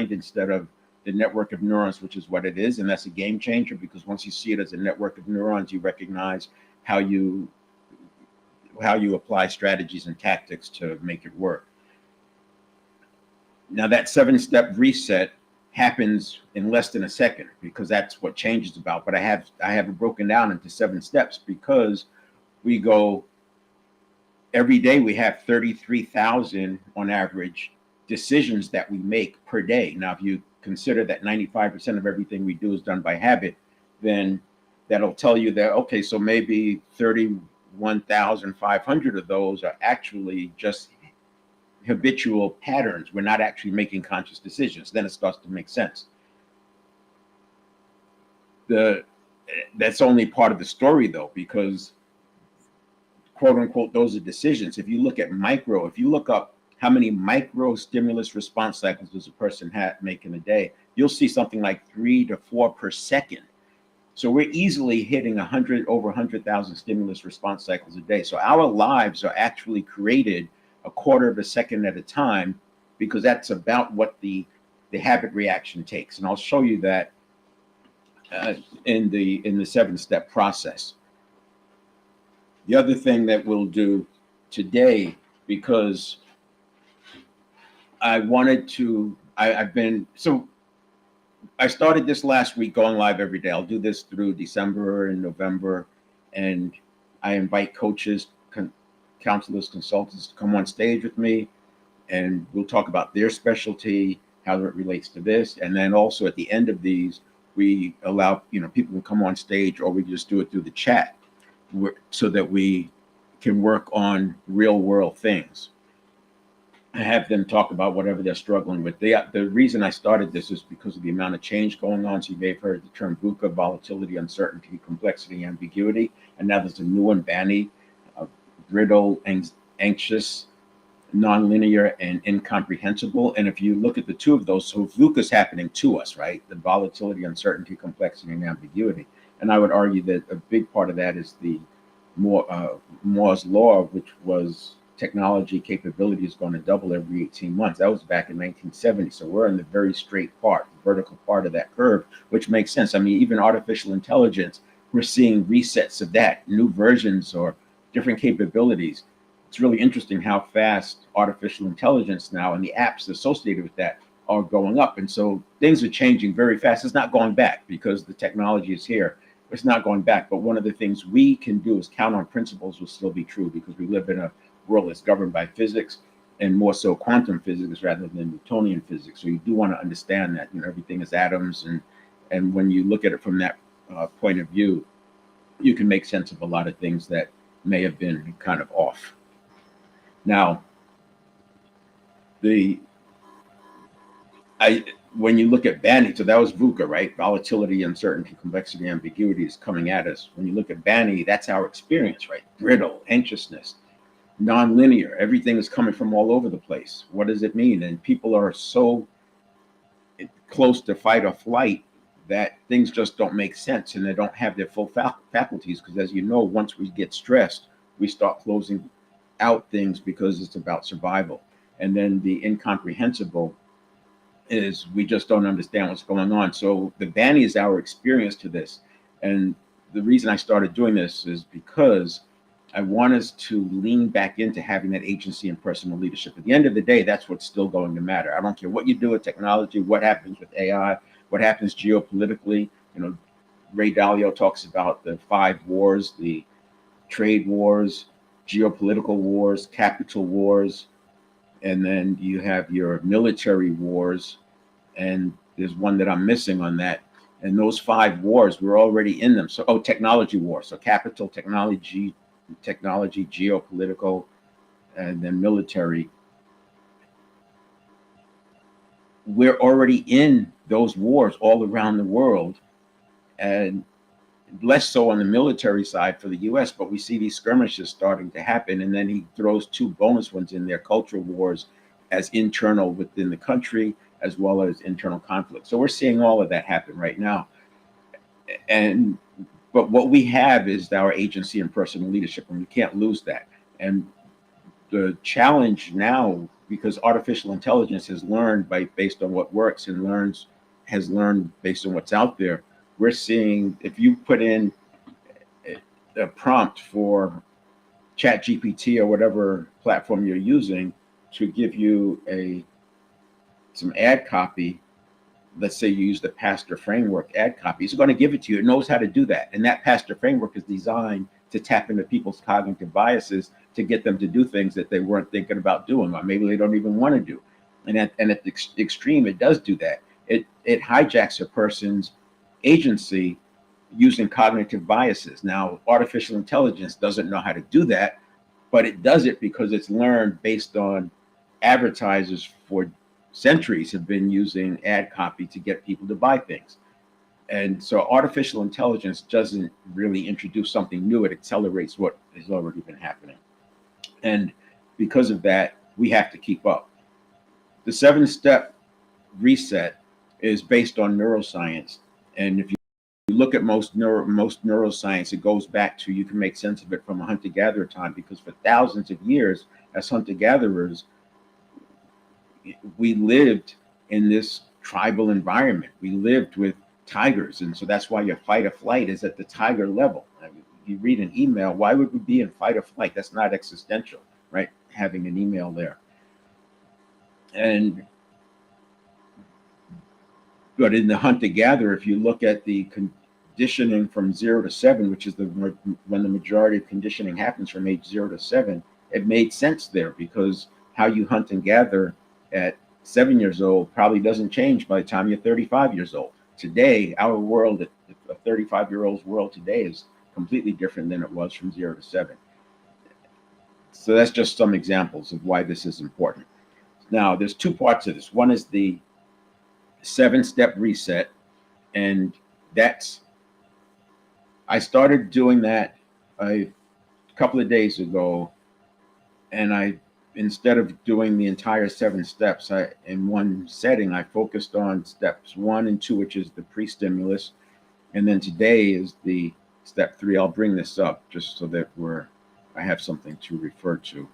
mind instead of the network of neurons, which is what it is. And that's a game changer, because once you see it as a network of neurons, you recognize how you apply strategies and tactics to make it work. Now that 7-step reset happens in less than a second, because that's what change is about. But I have it broken down into 7 steps, because we go every day, we have 33,000 on average decisions that we make per day. Now, if you consider that 95% of everything we do is done by habit, then that'll tell you that, okay, so maybe 31,500 of those are actually just habitual patterns. We're not actually making conscious decisions. Then it starts to make sense. That's only part of the story, though, because quote unquote, those are decisions. If you look at if you look up how many micro stimulus response cycles does a person make in a day, you'll see something like 3 to 4 per second. So we're easily hitting over 100,000 stimulus response cycles a day. So our lives are actually created a quarter of a second at a time, because that's about what the habit reaction takes. And I'll show you that in the 7-step process. The other thing that we'll do today, because I started this last week, going live every day. I'll do this through December and November, and I invite coaches, counselors, consultants to come on stage with me, and we'll talk about their specialty, how it relates to this. And then also at the end of these, we allow people to come on stage, or we just do it through the chat, so that we can work on real world things. I have them talk about whatever they're struggling with. The reason I started this is because of the amount of change going on. So you may have heard the term VUCA: volatility, uncertainty, complexity, ambiguity. And now there's a new one, BANI: brittle, anxious, nonlinear, and incomprehensible. And if you look at the two of those, so VUCA is happening to us, right? The volatility, uncertainty, complexity, and ambiguity. And I would argue that a big part of that is the Moore's law, which was technology capability is going to double every 18 months. That was back in 1970. So we're in the very straight part, the vertical part of that curve, which makes sense. I mean, even artificial intelligence, we're seeing resets of that, new versions or different capabilities. It's really interesting how fast artificial intelligence now and the apps associated with that are going up. And so things are changing very fast. It's not going back, because the technology is here. It's not going back. But one of the things we can do is count on principles will still be true, because we live in a world that's governed by physics, and more so quantum physics rather than Newtonian physics. So you do want to understand that everything is atoms, and when you look at it from that point of view, you can make sense of a lot of things that may have been kind of off. Now, when you look at BANI, so that was VUCA, right? Volatility, uncertainty, complexity, ambiguity is coming at us. When you look at BANI, that's our experience, right? Brittle, anxiousness, nonlinear. Everything is coming from all over the place. What does it mean? And people are so close to fight or flight that things just don't make sense, and they don't have their full faculties. Because as you know, once we get stressed, we start closing out things because it's about survival. And then the incomprehensible is we just don't understand what's going on. So the BANI is our experience to this. And the reason I started doing this is because I want us to lean back into having that agency and personal leadership. At the end of the day, that's what's still going to matter. I don't care what you do with technology, what happens with AI, what happens geopolitically. Ray Dalio talks about the 5 wars: the trade wars, geopolitical wars, capital wars, and then you have your military wars, and there's one that I'm missing on that. And those 5 wars, we're already in them. So, technology wars. So capital, technology, geopolitical, and then military. We're already in those wars all around the world, and less so on the military side for the US, but we see these skirmishes starting to happen. And then he throws 2 bonus ones in there: cultural wars, as internal within the country, as well as internal conflict. So we're seeing all of that happen right now. But what we have is our agency and personal leadership, and we can't lose that. And the challenge now because artificial intelligence has learned based on what works and has learned based on what's out there. We're seeing, if you put in a prompt for Chat GPT or whatever platform you're using to give you some ad copy, let's say you use the Pastor framework ad copy, it's going to give it to you. It knows how to do that. And that Pastor framework is designed to tap into people's cognitive biases to get them to do things that they weren't thinking about doing, or maybe they don't even want to do. And at the extreme, it does do that. It hijacks a person's agency using cognitive biases. Now, artificial intelligence doesn't know how to do that, but it does it because it's learned based on advertisers for centuries have been using ad copy to get people to buy things. And so artificial intelligence doesn't really introduce something new. It accelerates what has already been happening. And because of that, we have to keep up. The 7-step reset is based on neuroscience. And if you look at most neuroscience, it goes back to, you can make sense of it from a hunter-gatherer time, because for thousands of years as hunter-gatherers, we lived in this tribal environment. We lived with tigers. And so that's why your fight or flight is at the tiger level. I mean, you read an email, why would we be in fight or flight? That's not existential, right? Having an email there. But in the hunter-gatherer, if you look at the conditioning from 0 to 7, which is when the majority of conditioning happens from age 0 to 7, it made sense there, because how you hunt and gather at 7 years old probably doesn't change by the time you're 35 years old. Today, our world, a 35-year-old's world today, is completely different than it was from 0 to 7. So that's just some examples of why this is important. Now, there's two parts of this. One is the 7-step reset, and I started doing that a couple of days ago, and instead of doing the entire 7 steps in one setting, I focused on steps 1 and 2, which is the pre-stimulus, and then today is the step 3. I'll bring this up just so that I have something to refer to.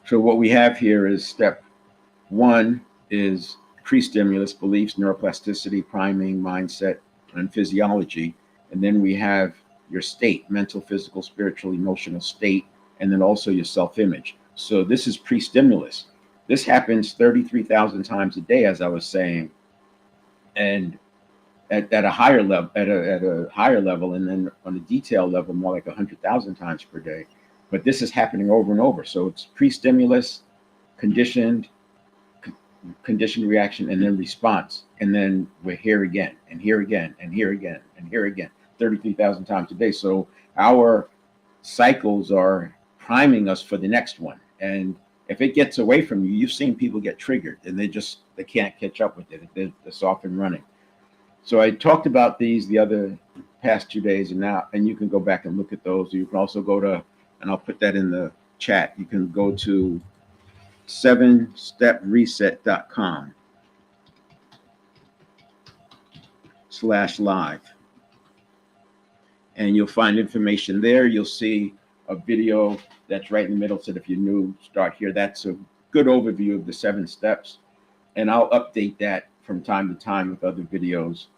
So what we have here is step 1 is pre-stimulus: beliefs, neuroplasticity, priming, mindset, and physiology. And then we have your state: mental, physical, spiritual, emotional state, and then also your self-image. So this is pre-stimulus. This happens 33,000 times a day, as I was saying, and at a higher level, and then on a detail level, more like 100,000 times per day. But this is happening over and over. So it's pre-stimulus, conditioned reaction, and then response, and then we're here again, and here again, and here again, and here again, 33,000 times a day. So our cycles are priming us for the next one. And if it gets away from you, you've seen people get triggered, and they can't catch up with it. They're off and running. So I talked about these the past 2 days, and you can go back and look at those. You can also go to, and I'll put that in the chat, you can go to 7stepreset.com/live. And you'll find information there. You'll see a video that's right in the middle. So if you're new, start here. That's a good overview of the 7 steps. And I'll update that from time to time with other videos.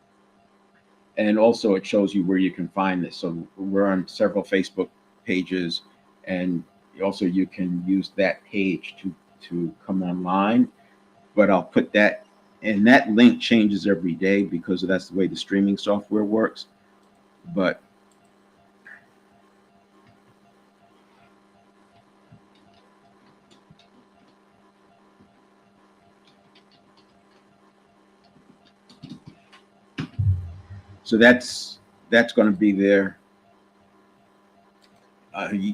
And also it shows you where you can find this. So we're on several Facebook pages, and also you can use that page to come online. But I'll put that, and that link changes every day because that's the way the streaming software works. But so that's going to be there.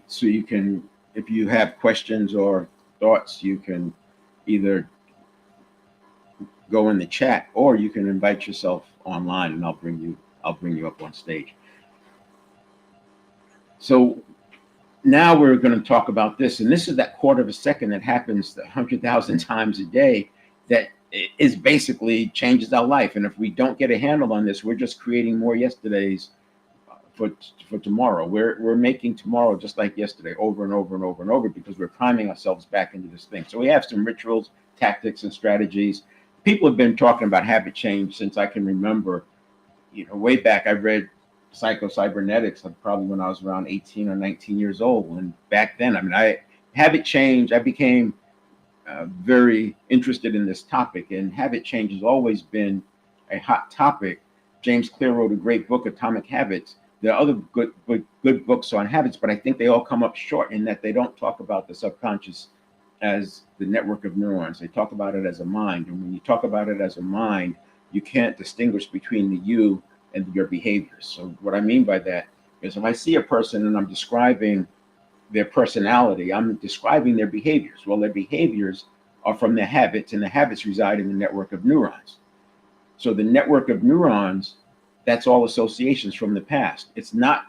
So you can, if you have questions or thoughts, you can either go in the chat, or you can invite yourself online, and I'll bring you up on stage. So now we're going to talk about this, and this is that quarter of a second that happens 100,000 times a day that is basically changes our life. And if we don't get a handle on this, we're just creating more yesterdays for tomorrow. We're making tomorrow just like yesterday, over and over and over and over, because we're priming ourselves back into this thing. So we have some rituals, tactics, and strategies. People have been talking about habit change since I can remember. Way back, I read Psycho-Cybernetics probably when I was around 18 or 19 years old. And back then, habit change, I became very interested in this topic, and habit change has always been a hot topic. James Clear wrote a great book, Atomic Habits. There are other good books on habits, but I think they all come up short in that they don't talk about the subconscious as the network of neurons. They talk about it as a mind. And when you talk about it as a mind, you can't distinguish between the you and your behaviors. So what I mean by that is, if I see a person and I'm describing their personality, I'm describing their behaviors. Well, their behaviors are from their habits, and the habits reside in the network of neurons. So the network of neurons, that's all associations from the past. It's not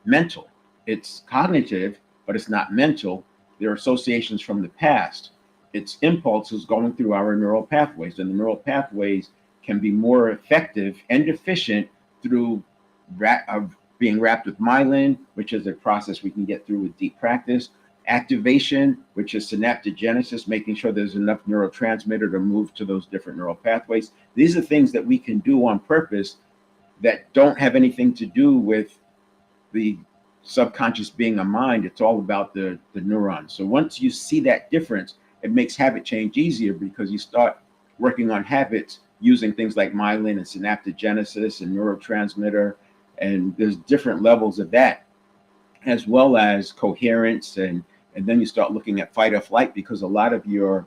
mental. It's cognitive, but it's not mental. They're associations from the past. It's impulses going through our neural pathways, and the neural pathways can be more effective and efficient through being wrapped with myelin, which is a process we can get through with deep practice. Activation, which is synaptogenesis, making sure there's enough neurotransmitter to move to those different neural pathways. These are things that we can do on purpose that don't have anything to do with the subconscious being a mind. It's all about the neurons. So once you see that difference, it makes habit change easier, because you start working on habits using things like myelin and synaptogenesis and neurotransmitter. And there's different levels of that, as well as coherence. And then you start looking at fight or flight, because a lot of your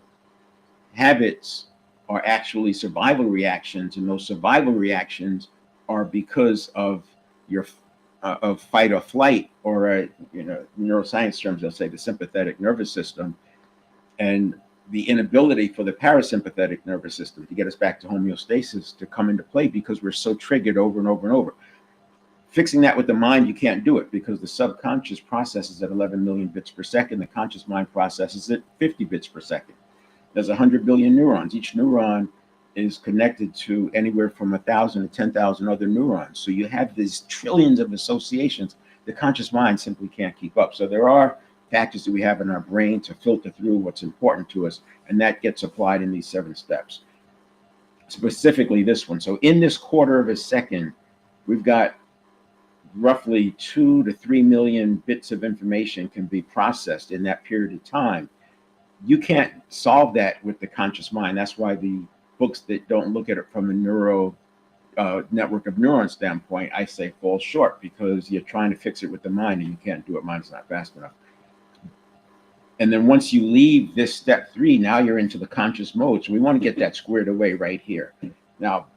habits are actually survival reactions. And those survival reactions are because of your of fight or flight, or neuroscience terms, they'll say the sympathetic nervous system, and the inability for the parasympathetic nervous system to get us back to homeostasis to come into play, because we're so triggered over and over and over. Fixing that with the mind, you can't do it, because the subconscious processes at 11 million bits per second. The conscious mind processes at 50 bits per second. There's 100 billion neurons. Each neuron is connected to anywhere from 1,000 to 10,000 other neurons. So you have these trillions of associations. The conscious mind simply can't keep up. So there are factors that we have in our brain to filter through what's important to us, and that gets applied in these 7 steps. Specifically this one. So in this quarter of a second, we've got roughly 2 to 3 million bits of information can be processed in that period of time. You can't solve that with the conscious mind. That's why the books that don't look at it from a network of neurons standpoint, I say, fall short, because you're trying to fix it with the mind and you can't do it. Mind's not fast enough. And then once you leave this step 3, now you're into the conscious mode. So we want to get that squared away right here. Now,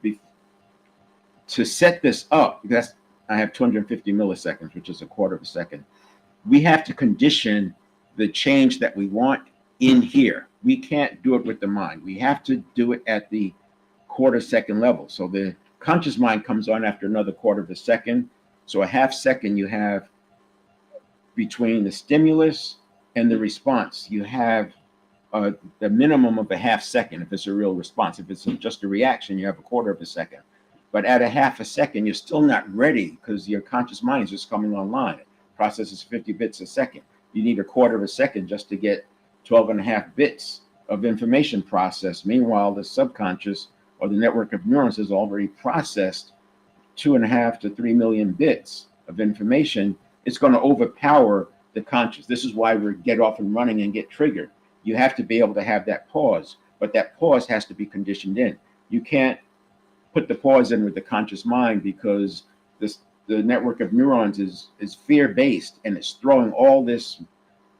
to set this up, I have 250 milliseconds, which is a quarter of a second. We have to condition the change that we want in here. We can't do it with the mind. We have to do it at the quarter second level. So the conscious mind comes on after another quarter of a second. So a half second you have between the stimulus and the response. You have the minimum of a half second if it's a real response. If it's just a reaction, you have a quarter of a second. But at a half a second, you're still not ready, because your conscious mind is just coming online. It processes 50 bits a second. You need a quarter of a second just to get 12 and a half bits of information processed. Meanwhile, the subconscious, or the network of neurons, has already processed 2.5 to 3 million bits of information. It's going to overpower the conscious. This is why we get off and running and get triggered. You have to be able to have that pause, but that pause has to be conditioned in. You can't put the pause in with the conscious mind, because the network of neurons is fear-based, and it's throwing all this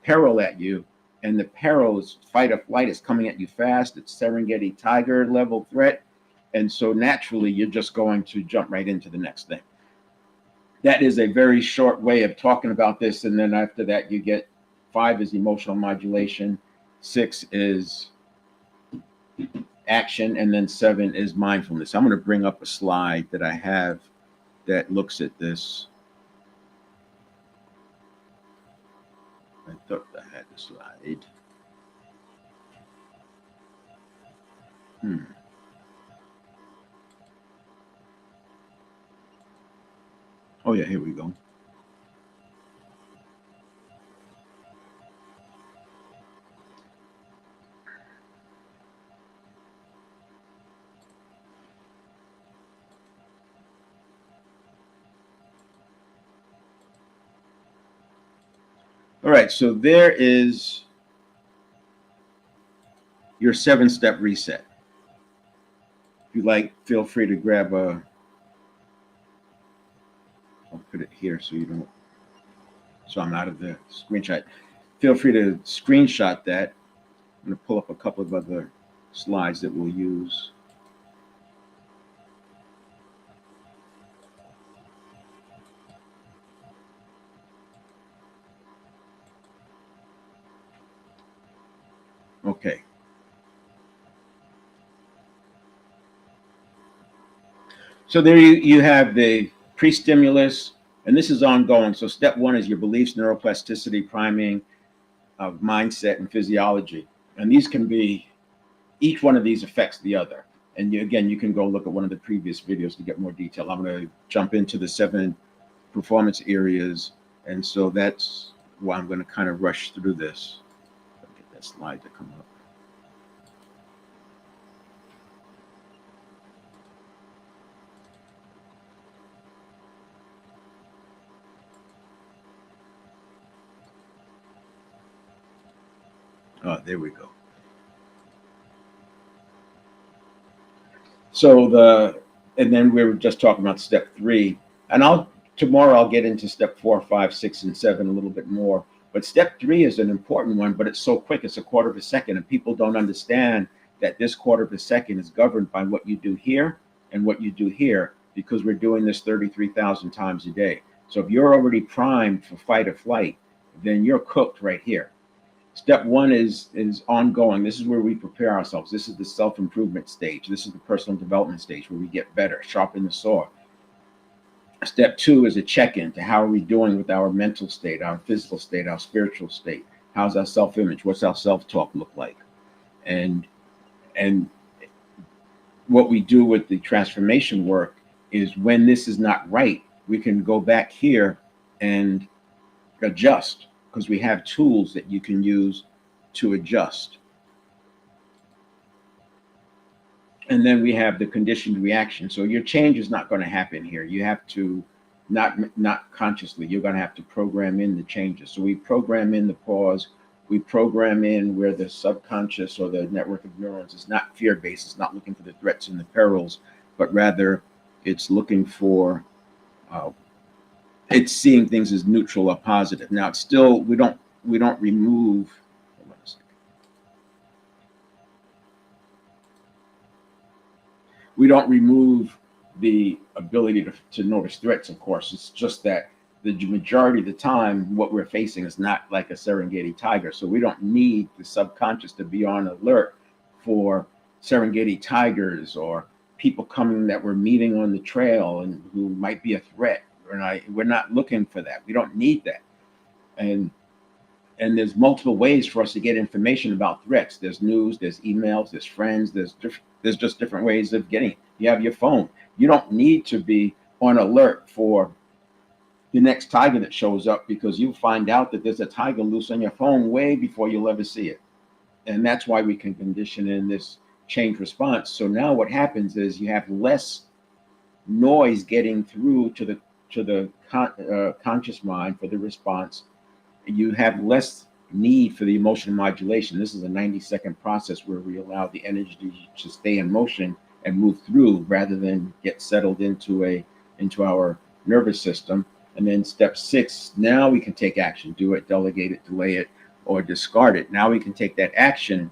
peril at you. And the peril is fight or flight. Is coming at you fast. It's Serengeti tiger level threat. And so naturally, you're just going to jump right into the next thing. That is a very short way of talking about this. And then after that, you get 5 is emotional modulation, 6 is action, and then 7 is mindfulness. I'm going to bring up a slide that I have that looks at this. I thought I had the slide. Oh yeah, here we go. right, so there is your 7-step reset. If you like, feel free to grab a, I'll put it here so you don't, so I'm out of the screenshot. Feel free to screenshot that. I'm going to pull up a couple of other slides that we'll use. Okay. So there you have the pre-stimulus, and this is ongoing. So step 1 is your beliefs, neuroplasticity, priming of mindset and physiology. And these can be, each one of these affects the other. And again, you can go look at one of the previous videos to get more detail. I'm going to jump into the 7 performance areas. And so that's why I'm going to kind of rush through this. Get that slide to come up. Oh, there we go. So and then we were just talking about step 3, and tomorrow I'll get into step 4, 5, 6, and 7 a little bit more. But step 3 is an important one, but it's so quick, it's a quarter of a second, and people don't understand that this quarter of a second is governed by what you do here and what you do here, because we're doing this 33,000 times a day. So if you're already primed for fight or flight, then you're cooked right here. Step 1 is ongoing. This is where we prepare ourselves. This is the self-improvement stage. This is the personal development stage where we get better, sharpen the saw. Step 2 is a check-in to how are we doing with our mental state, our physical state, our spiritual state. How's our self-image? What's our self-talk look like? And what we do with the transformation work is when this is not right, we can go back here and adjust, because we have tools that you can use to adjust. And then we have the conditioned reaction. So your change is not going to happen here. You have to, not consciously, you're going to have to program in the changes. So we program in the pause. We program in where the subconscious or the network of neurons is not fear-based. It's not looking for the threats and the perils, but rather it's looking for, it's seeing things as neutral or positive. Now, it's still, we don't remove, hold on a second. We don't remove the ability to notice threats, of course. It's just that the majority of the time, what we're facing is not like a Serengeti tiger. So we don't need the subconscious to be on alert for Serengeti tigers or people coming that we're meeting on the trail and who might be a threat. We're not looking for that. We don't need that. And there's multiple ways for us to get information about threats. There's news, there's emails, there's friends, there's just different ways of getting it. You have your phone. You don't need to be on alert for the next tiger that shows up, because you'll find out that there's a tiger loose on your phone way before you'll ever see it. And that's why we can condition in this change response. So now what happens is you have less noise getting through to the conscious mind for the response. You have less need for the emotional modulation. This is a 90-second process where we allow the energy to stay in motion and move through rather than get settled into our nervous system. And then step 6, now we can take action, do it, delegate it, delay it, or discard it. Now we can take that action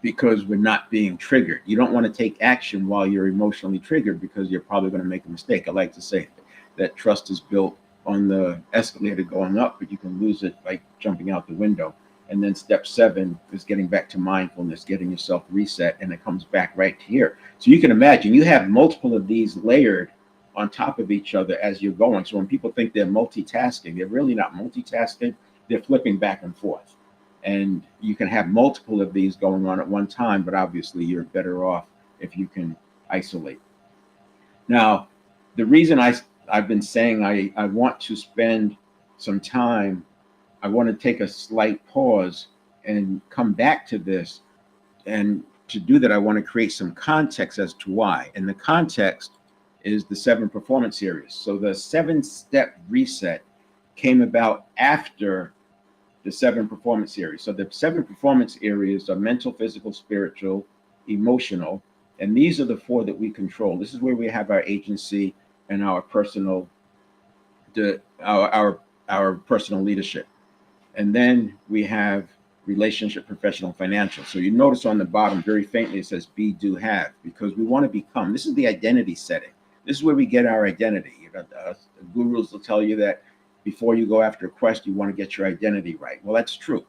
because we're not being triggered. You don't want to take action while you're emotionally triggered, because you're probably going to make a mistake. I like to say that trust is built on the escalator going up, but you can lose it by jumping out the window. And then step 7 is getting back to mindfulness, getting yourself reset, and it comes back right here. So you can imagine you have multiple of these layered on top of each other as you're going. So when people think they're multitasking, they're really not multitasking. They're flipping back and forth. And you can have multiple of these going on at one time, but obviously you're better off if you can isolate. Now, the reason I've been saying I want to spend some time, I want to take a slight pause and come back to this. And to do that, I want to create some context as to why. And the context is the 7 performance areas. So the 7-step reset came about after the 7 performance areas. So the 7 performance areas are mental, physical, spiritual, emotional, and these are the 4 that we control. This is where we have our agency and our personal, our personal leadership. And then we have relationship, professional, financial. So you notice on the bottom very faintly it says be, do, have, because we want to become. This is the identity setting. This is where we get our identity. The gurus will tell you that before you go after a quest, you want to get your identity right. Well, that's true.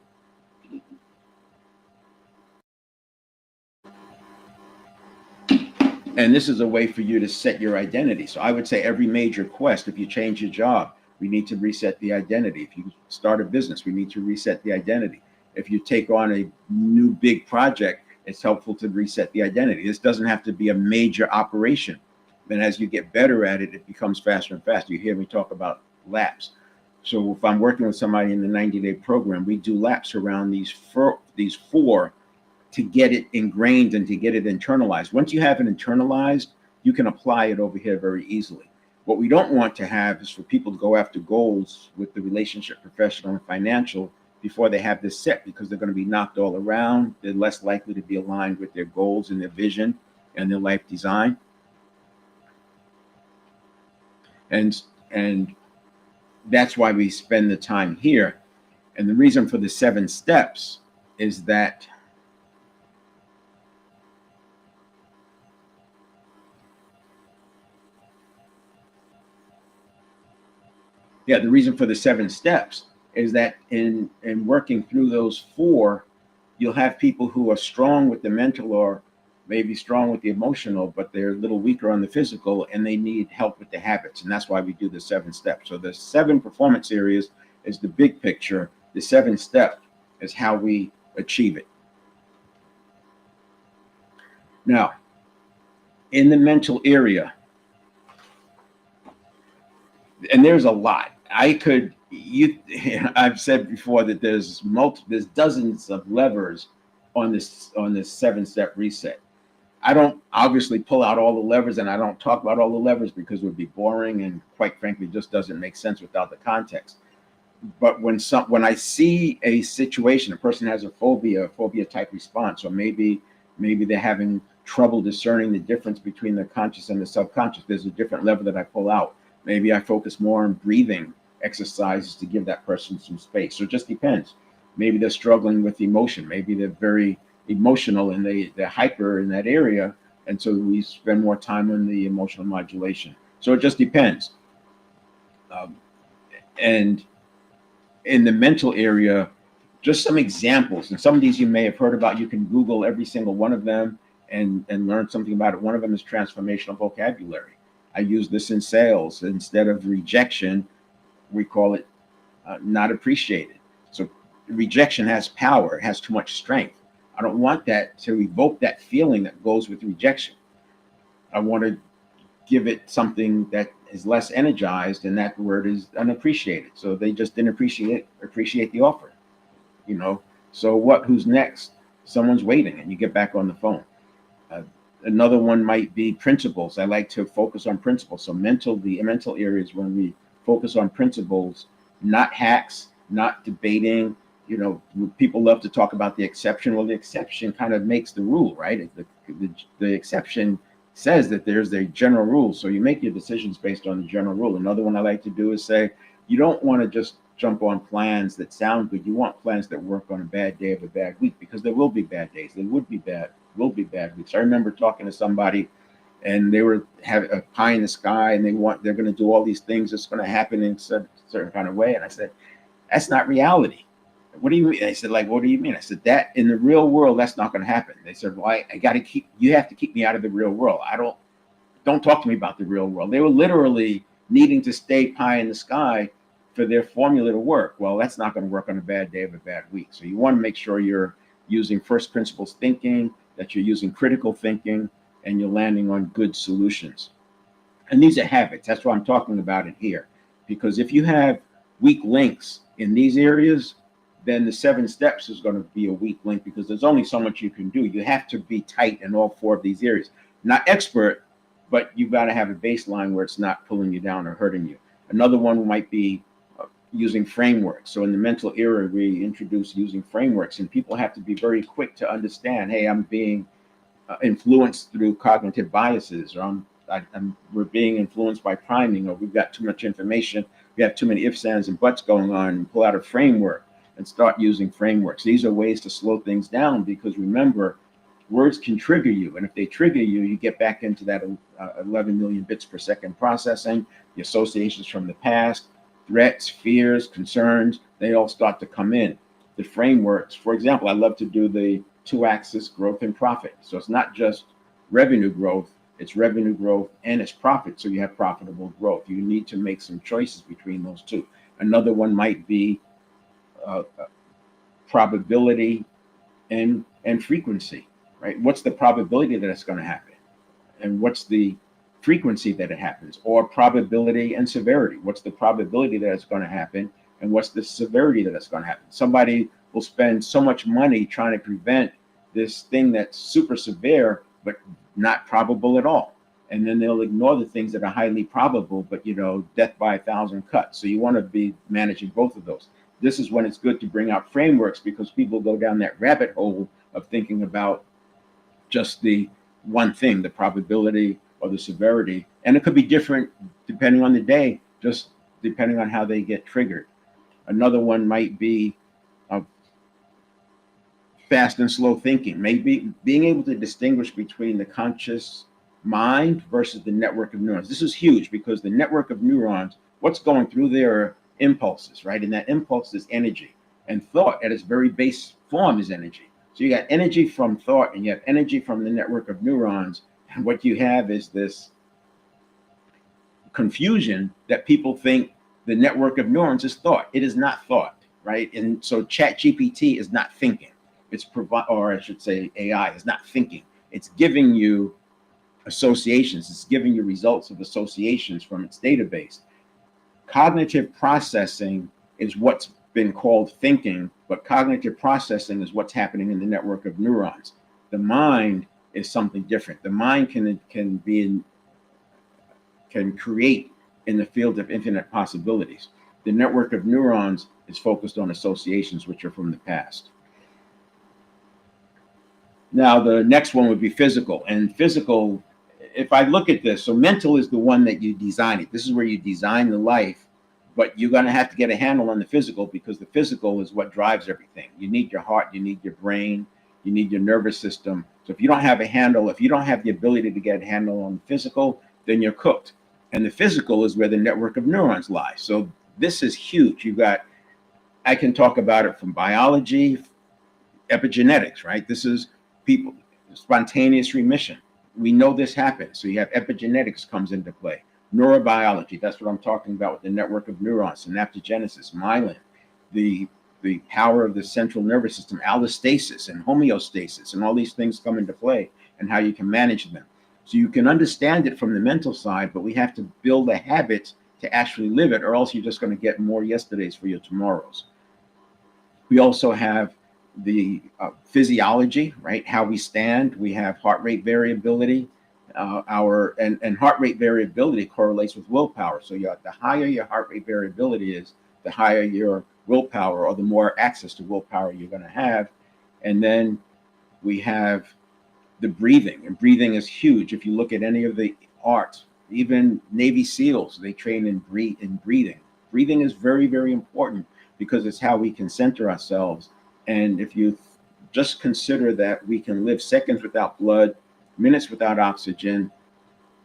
And this is a way for you to set your identity. So I would say every major quest, if you change your job, we need to reset the identity. If you start a business, we need to reset the identity. If you take on a new big project, it's helpful to reset the identity. This doesn't have to be a major operation. Then as you get better at it, it becomes faster and faster. You hear me talk about laps. So if I'm working with somebody in the 90-day program, we do laps around these four to get it ingrained and to get it internalized. Once you have it internalized, you can apply it over here very easily. What we don't want to have is for people to go after goals with the relationship, professional, and financial before they have this set, because they're going to be knocked all around. They're less likely to be aligned with their goals and their vision and their life design. And that's why we spend the time here. And the reason for the 7 steps is that the reason for the 7 steps is that in working through those 4, you'll have people who are strong with the mental or maybe strong with the emotional, but they're a little weaker on the physical, and they need help with the habits. And that's why we do the 7 steps. So the 7 performance areas is the big picture. The 7 step is how we achieve it. Now, in the mental area, and there's a lot. I've said before that there's dozens of levers on this 7-step reset. I don't obviously pull out all the levers, and I don't talk about all the levers because it would be boring and, quite frankly, just doesn't make sense without the context. But when I see a situation, a person has a phobia type response, or maybe they're having trouble discerning the difference between the conscious and the subconscious, there's a different lever that I pull out. Maybe I focus more on breathing exercises to give that person some space. So it just depends. Maybe they're struggling with emotion. Maybe they're very emotional and they're hyper in that area. And so we spend more time on the emotional modulation. So it just depends. And in the mental area, just some examples. And some of these you may have heard about. You can Google every single one of them and learn something about it. One of them is transformational vocabulary. I use this in sales. Instead of rejection, we call it not appreciated. So rejection has power. It has too much strength. I don't want that to evoke that feeling that goes with rejection. I want to give it something that is less energized, and that word is unappreciated. So they just didn't appreciate the offer. So who's next? Someone's waiting, and you get back on the phone. Another one might be principles. I like to focus on principles. So the mental areas when we focus on principles, not hacks, not debating. People love to talk about the exception. Well, the exception kind of makes the rule, right? The exception says that there's a general rule. So you make your decisions based on the general rule. Another one I like to do is say, you don't want to just jump on plans that sound good. You want plans that work on a bad day of a bad week, because there will be bad days. There will be bad weeks. I remember talking to somebody, and they were having a pie in the sky, and they're going to do all these things. It's going to happen in a certain kind of way. And I said, that's not reality. What do you mean? They said, what do you mean? I said, that in the real world, that's not going to happen. They said, well, you have to keep me out of the real world. Don't talk to me about the real world. They were literally needing to stay pie in the sky for their formula to work. Well, that's not going to work on a bad day of a bad week. So you want to make sure you're using first principles thinking, that you're using critical thinking, and you're landing on good solutions. And these are habits. That's why I'm talking about it here. Because if you have weak links in these areas, then the 7 steps is going to be a weak link, because there's only so much you can do. You have to be tight in all 4 of these areas. Not expert, but you've got to have a baseline where it's not pulling you down or hurting you. Another one might be using frameworks. So in the mental era, we introduce using frameworks, and people have to be very quick to understand, hey, I'm being influenced through cognitive biases, or we're being influenced by priming, or we've got too much information, we have too many ifs, ands, and buts going on, and pull out a framework and start using frameworks. These are ways to slow things down, because remember, words can trigger you, and if they trigger you, you get back into that 11 million bits per second processing, the associations from the past, threats, fears, concerns, they all start to come in. The frameworks, for example, I love to do the 2-axis growth and profit. So it's not just revenue growth, it's revenue growth and it's profit. So you have profitable growth. You need to make some choices between those two. Another one might be probability and frequency, right? What's the probability that it's going to happen? And what's the frequency that it happens? Or probability and severity. What's the probability that it's going to happen? And what's the severity that it's going to happen? Somebody will spend so much money trying to prevent this thing that's super severe, but not probable at all. And then they'll ignore the things that are highly probable, but death by 1,000 cuts. So you want to be managing both of those. This is when it's good to bring out frameworks, because people go down that rabbit hole of thinking about just the one thing, the probability or the severity. And it could be different depending on the day, just depending on how they get triggered. Another one might be fast and slow thinking, maybe being able to distinguish between the conscious mind versus the network of neurons. This is huge, because the network of neurons, what's going through there are impulses, right? And that impulse is energy, and thought at its very base form is energy. So you got energy from thought, and you have energy from the network of neurons. And what you have is this confusion that people think the network of neurons is thought. It is not thought, right? And so ChatGPT is not thinking. It's or I should say AI is not thinking. It's giving you associations. It's giving you results of associations from its database. Cognitive processing is what's been called thinking, but cognitive processing is what's happening in the network of neurons. The mind is something different. The mind can create in the field of infinite possibilities. The network of neurons is focused on associations, which are from the past. Now, the next one would be physical. And physical, if I look at this, so mental is the one that you design it. This is where you design the life, but you're going to have to get a handle on the physical, because the physical is what drives everything. You need your heart, you need your brain, you need your nervous system. So if you don't have a handle, if you don't have the ability to get a handle on the physical, then you're cooked. And the physical is where the network of neurons lies. So this is huge. I can talk about it from biology, epigenetics, right? This is people, spontaneous remission. We know this happens. So you have epigenetics comes into play. Neurobiology, that's what I'm talking about with the network of neurons, synaptogenesis, myelin, the power of the central nervous system, allostasis and homeostasis, and all these things come into play, and how you can manage them. So you can understand it from the mental side, but we have to build a habit to actually live it, or else you're just going to get more yesterdays for your tomorrows. We also have the physiology, right? How we stand. We have heart rate variability. And heart rate variability correlates with willpower. So the higher your heart rate variability is, the higher your willpower, or the more access to willpower you're going to have. And then we have the breathing, and breathing is huge. If you look at any of the arts, even Navy SEALs, they train in breathing. Breathing is very, very important, because it's how we can center ourselves. And if you just consider that we can live seconds without blood, minutes without oxygen,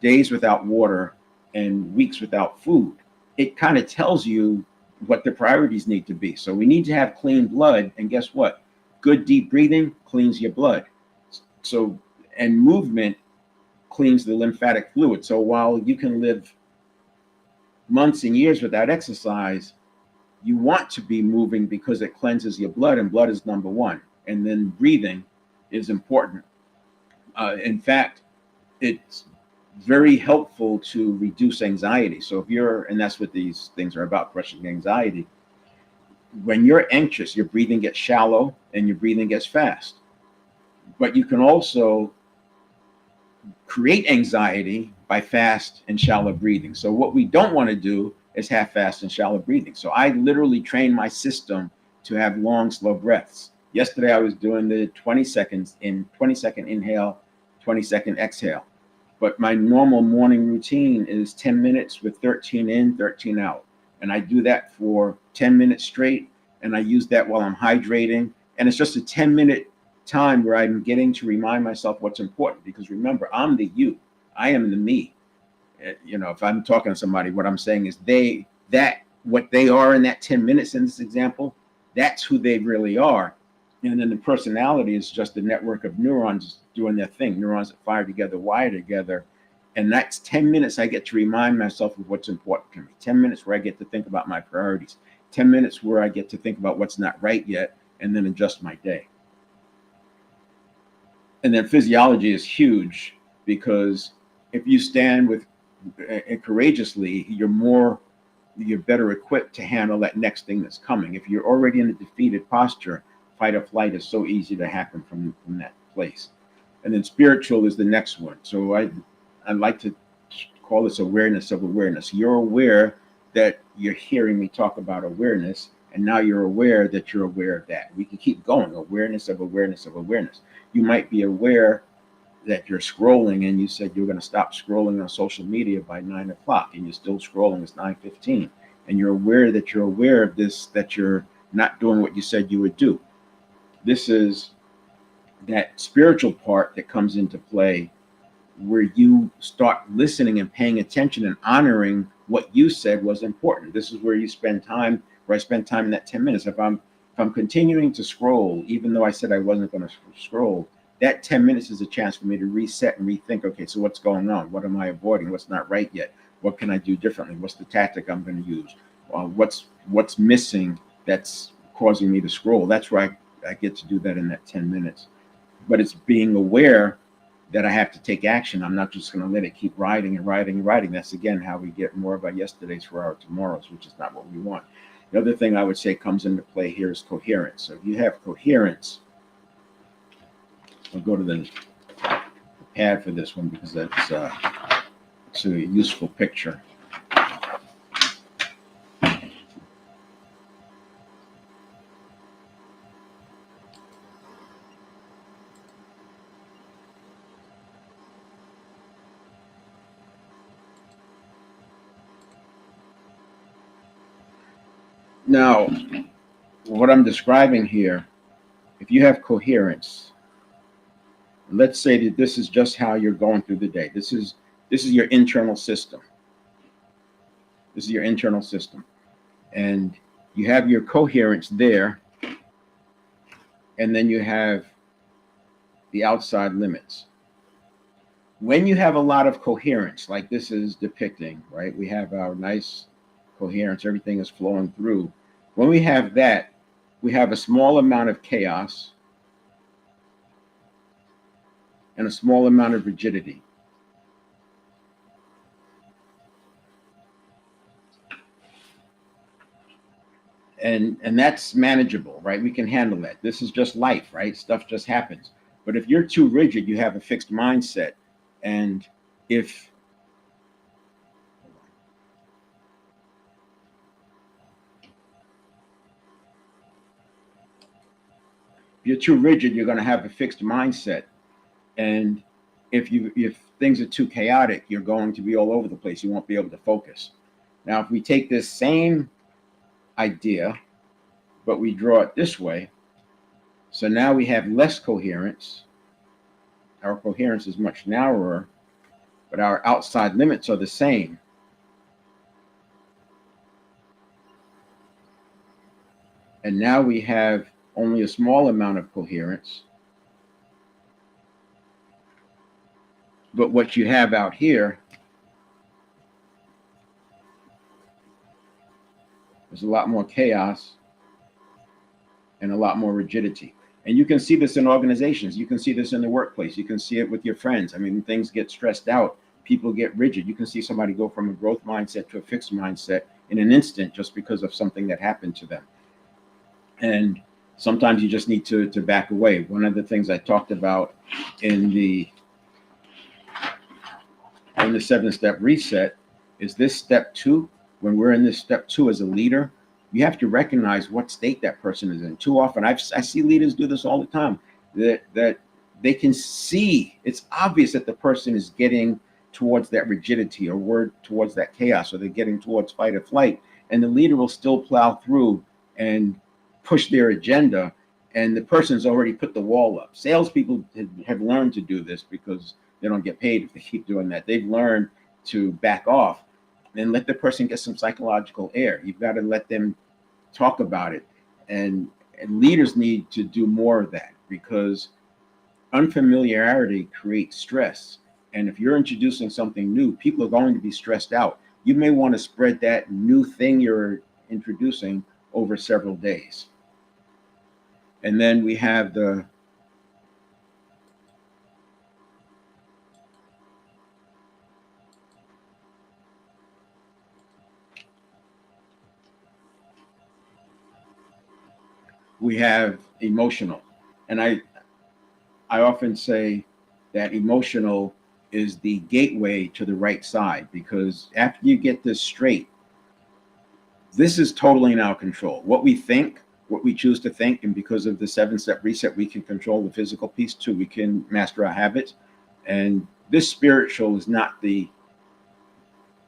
days without water, and weeks without food, it kind of tells you what the priorities need to be. So we need to have clean blood. And guess what? Good deep breathing cleans your blood. So, and movement cleans the lymphatic fluid. So while you can live months and years without exercise, you want to be moving, because it cleanses your blood, and blood is number one. And then breathing is important. In fact, it's very helpful to reduce anxiety. So and that's what these things are about, crushing anxiety. When you're anxious, your breathing gets shallow and your breathing gets fast. But you can also create anxiety by fast and shallow breathing. So what we don't want to do as half-fast and shallow breathing. So I literally train my system to have long, slow breaths. Yesterday, I was doing the 20-second inhale, 20-second exhale. But my normal morning routine is 10 minutes with 13 in, 13 out. And I do that for 10 minutes straight. And I use that while I'm hydrating. And it's just a 10-minute time where I'm getting to remind myself what's important. Because remember, I'm the you. I am the me. You know, if I'm talking to somebody, what I'm saying is what they are in that 10 minutes in this example, that's who they really are. And then the personality is just a network of neurons doing their thing, neurons that fire together, wire together. And that's 10 minutes I get to remind myself of what's important to me. 10 minutes where I get to think about my priorities. 10 minutes where I get to think about what's not right yet and then adjust my day. And then physiology is huge, because if you stand with courageously, you're better equipped to handle that next thing that's coming. If you're already in a defeated posture, fight or flight is so easy to happen from that place. And then spiritual is the next one. So I like to call this awareness of awareness. You're aware that you're hearing me talk about awareness, and now you're aware that you're aware of that. We can keep going. Awareness of awareness of awareness. You might be aware that you're scrolling, and you said you're going to stop scrolling on social media by 9 o'clock, and you're still scrolling. It's 9:15, and you're aware that you're aware of this, that you're not doing what you said you would do. This is that spiritual part that comes into play, where you start listening and paying attention and honoring what you said was important. This is where you spend time, where I spend time in that 10 minutes. If I'm continuing to scroll, even though I said I wasn't going to scroll, that 10 minutes is a chance for me to reset and rethink, okay, so what's going on? What am I avoiding? What's not right yet? What can I do differently? What's the tactic I'm going to use? What's missing that's causing me to scroll? That's where I get to do that in that 10 minutes. But it's being aware that I have to take action. I'm not just going to let it keep riding and riding and riding. That's, again, how we get more of our yesterdays for our tomorrows, which is not what we want. The other thing I would say comes into play here is coherence. So if you have coherence, I'll go to the pad for this one, because that's it's a useful picture. Now, what I'm describing here, if you have coherence, let's say that this is just how you're going through the day. This is your internal system. This is your internal system. And you have your coherence there, and then you have the outside limits. When you have a lot of coherence, like this is depicting, right? We have our nice coherence, everything is flowing through. When we have that, we have a small amount of chaos and a small amount of rigidity. And that's manageable, right? We can handle that. This is just life, right? Stuff just happens. But if you're too rigid, you have a fixed mindset. And if you're too rigid, you're going to have a fixed mindset. And if things are too chaotic, you're going to be all over the place. You won't be able to focus. Now, if we take this same idea, but we draw it this way, so now we have less coherence. Our coherence is much narrower, but our outside limits are the same. And now we have only a small amount of coherence. But what you have out here is a lot more chaos and a lot more rigidity. And you can see this in organizations. You can see this in the workplace. You can see it with your friends. I mean, things get stressed out. People get rigid. You can see somebody go from a growth mindset to a fixed mindset in an instant just because of something that happened to them. And sometimes you just need to back away. One of the things I talked about in the 7-step reset is this step 2 when we're in this step 2 as a leader, you have to recognize what state that person is in. Too often, I see leaders do this all the time. That they can see, it's obvious that the person is getting towards that rigidity, or word towards that chaos, or they're getting towards fight or flight, and the leader will still plow through and push their agenda, and the person's already put the wall up. Salespeople have learned to do this because they don't get paid if they keep doing that. They've learned to back off and let the person get some psychological air. You've got to let them talk about it. And leaders need to do more of that, because unfamiliarity creates stress. And if you're introducing something new, people are going to be stressed out. You may want to spread that new thing you're introducing over several days. And then we have emotional. And I often say that emotional is the gateway to the right side, because after you get this straight, this is totally in our control. What we think, what we choose to think, and because of the 7-step reset, we can control the physical piece too. We can master our habits. And this spiritual is not the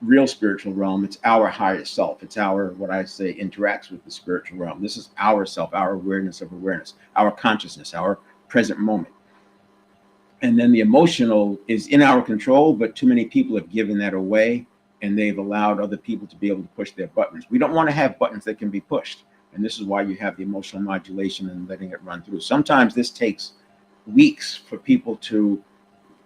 real spiritual realm. It's our higher self. It's our, what I say, interacts with the spiritual realm. This is our self, our awareness of awareness, our consciousness, our present moment. And then the emotional is in our control, but too many people have given that away, and they've allowed other people to be able to push their buttons. We don't want to have buttons that can be pushed. And this is why you have the emotional modulation and letting it run through. Sometimes this takes weeks for people to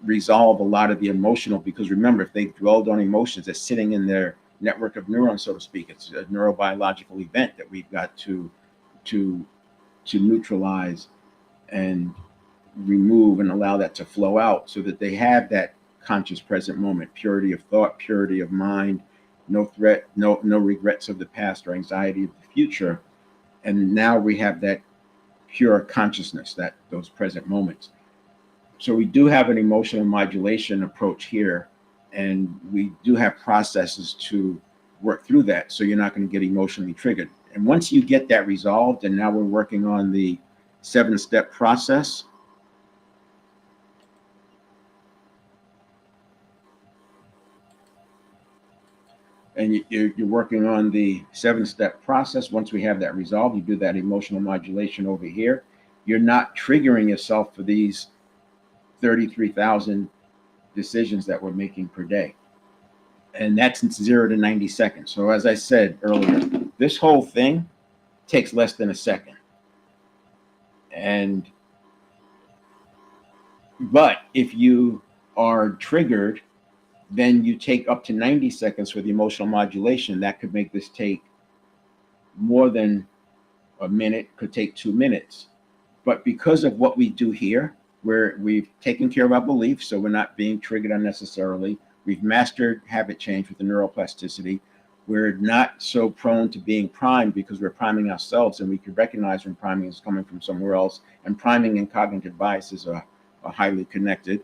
resolve a lot of the emotional, because remember, if they dwelled on emotions, they're sitting in their network of neurons, so to speak. It's a neurobiological event that we've got to neutralize and remove and allow that to flow out, so that they have that conscious present moment, purity of thought, purity of mind, no threat, no regrets of the past or anxiety of the future. And now we have that pure consciousness, that those present moments. So we do have an emotional modulation approach here, and we do have processes to work through that, so you're not going to get emotionally triggered. And once you get that resolved, and now we're working on the 7-step process. And you're working on the 7-step process. Once we have that resolved, you do that emotional modulation over here. You're not triggering yourself for these 33,000 decisions that we're making per day. And that's 0 to 90 seconds. So as I said earlier, this whole thing takes less than a second. But if you are triggered, then you take up to 90 seconds for the emotional modulation. That could make this take more than a minute, could take 2 minutes. But because of what we do here, where we've taken care of our beliefs, so we're not being triggered unnecessarily, we've mastered habit change with the neuroplasticity, we're not so prone to being primed, because we're priming ourselves, and we can recognize when priming is coming from somewhere else. And priming and cognitive biases are highly connected.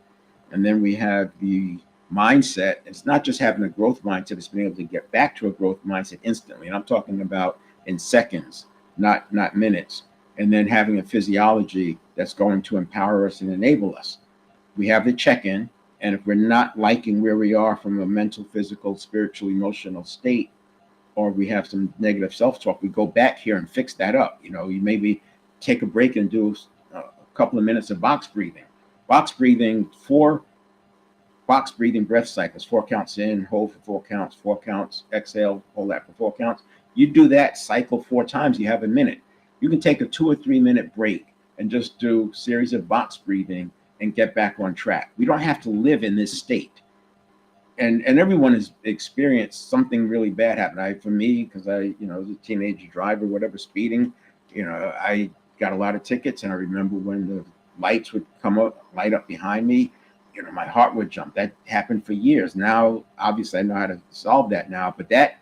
And then we have the mindset. It's not just having a growth mindset, it's being able to get back to a growth mindset instantly. And I'm talking about in seconds, not minutes. And then having a physiology that's going to empower us and enable us. We have the check-in, and if we're not liking where we are from a mental, physical, spiritual, emotional state, or we have some negative self-talk, we go back here and fix that up. You maybe take a break and do a couple of minutes of box breathing. Box breathing, 4 box breathing breath cycles, 4 counts in, hold for 4 counts, 4 counts, exhale, hold that for 4 counts. You do that cycle 4 times, you have a minute. You can take a 2 or 3 minute break and just do a series of box breathing and get back on track. We don't have to live in this state. And everyone has experienced something really bad happen. For me, because I was a teenage driver, whatever, speeding, I got a lot of tickets, and I remember when the lights would light up behind me, my heart would jump. That happened for years. Now, obviously, I know how to solve that now, but that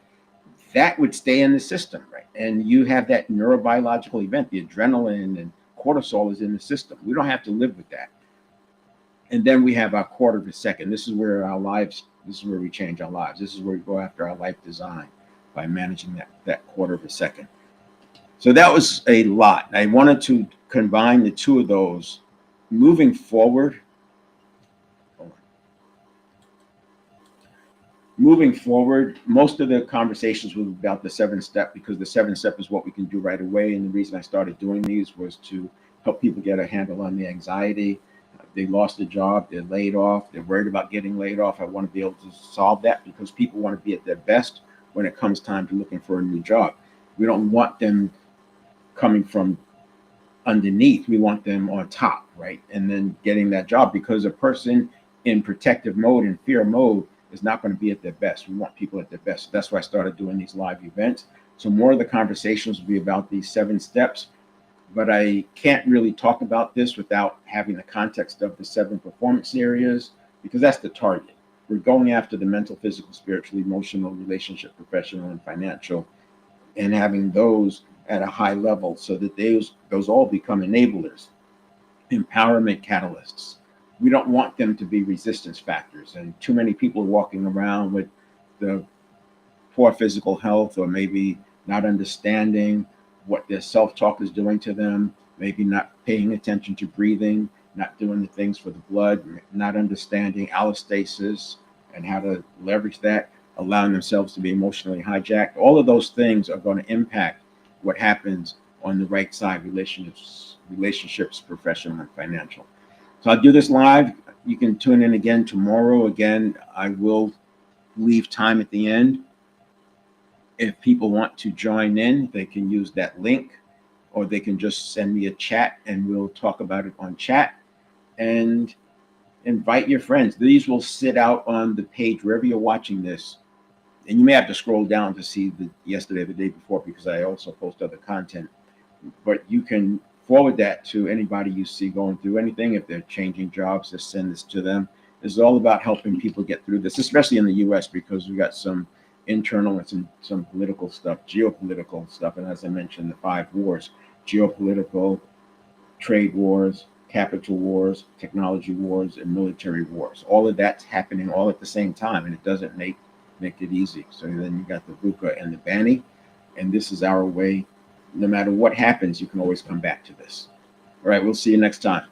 would stay in the system, right? And you have that neurobiological event, the adrenaline and cortisol is in the system. We don't have to live with that. And then we have our quarter of a second. This is where we change our lives. This is where we go after our life design. by managing that quarter of a second. So that was a lot. I wanted to combine the two of those. Moving forward, most of the conversations were about the 7-step, because the 7-step is what we can do right away. And the reason I started doing these was to help people get a handle on the anxiety. They lost a job, they're laid off, they're worried about getting laid off. I want to be able to solve that, because people want to be at their best when it comes time to looking for a new job. We don't want them coming from underneath. We want them on top, right? And then getting that job, because a person in protective mode and fear mode is not going to be at their best. We want people at their best. That's why I started doing these live events. So more of the conversations will be about these 7 steps, but I can't really talk about this without having the context of the 7 performance areas, because that's the target. We're going after the mental, physical, spiritual, emotional, relationship, professional, and financial, and having those at a high level so that those all become enablers, empowerment catalysts. We don't want them to be resistance factors. And too many people are walking around with the poor physical health, or maybe not understanding what their self-talk is doing to them, maybe not paying attention to breathing, not doing the things for the blood, not understanding allostasis and how to leverage that, allowing themselves to be emotionally hijacked. All of those things are going to impact what happens on the right side: relationships, professional and financial. So I'll do this live. You can tune in again tomorrow. Again, I will leave time at the end. If people want to join in, they can use that link, or they can just send me a chat and we'll talk about it on chat. And invite your friends. These will sit out on the page wherever you're watching this. And you may have to scroll down to see the yesterday, the day before, because I also post other content. But you can forward that to anybody you see going through anything. If they're changing jobs, just send this to them. This is all about helping people get through this, especially in the US, because we got some internal and some political stuff, geopolitical stuff. And as I mentioned, the 5 wars: geopolitical, trade wars, capital wars, technology wars, and military wars. All of that's happening all at the same time, and it doesn't make it easy. So then you got the VUCA and the BANI, and this is our way. No matter what happens, you can always come back to this. All right, we'll see you next time.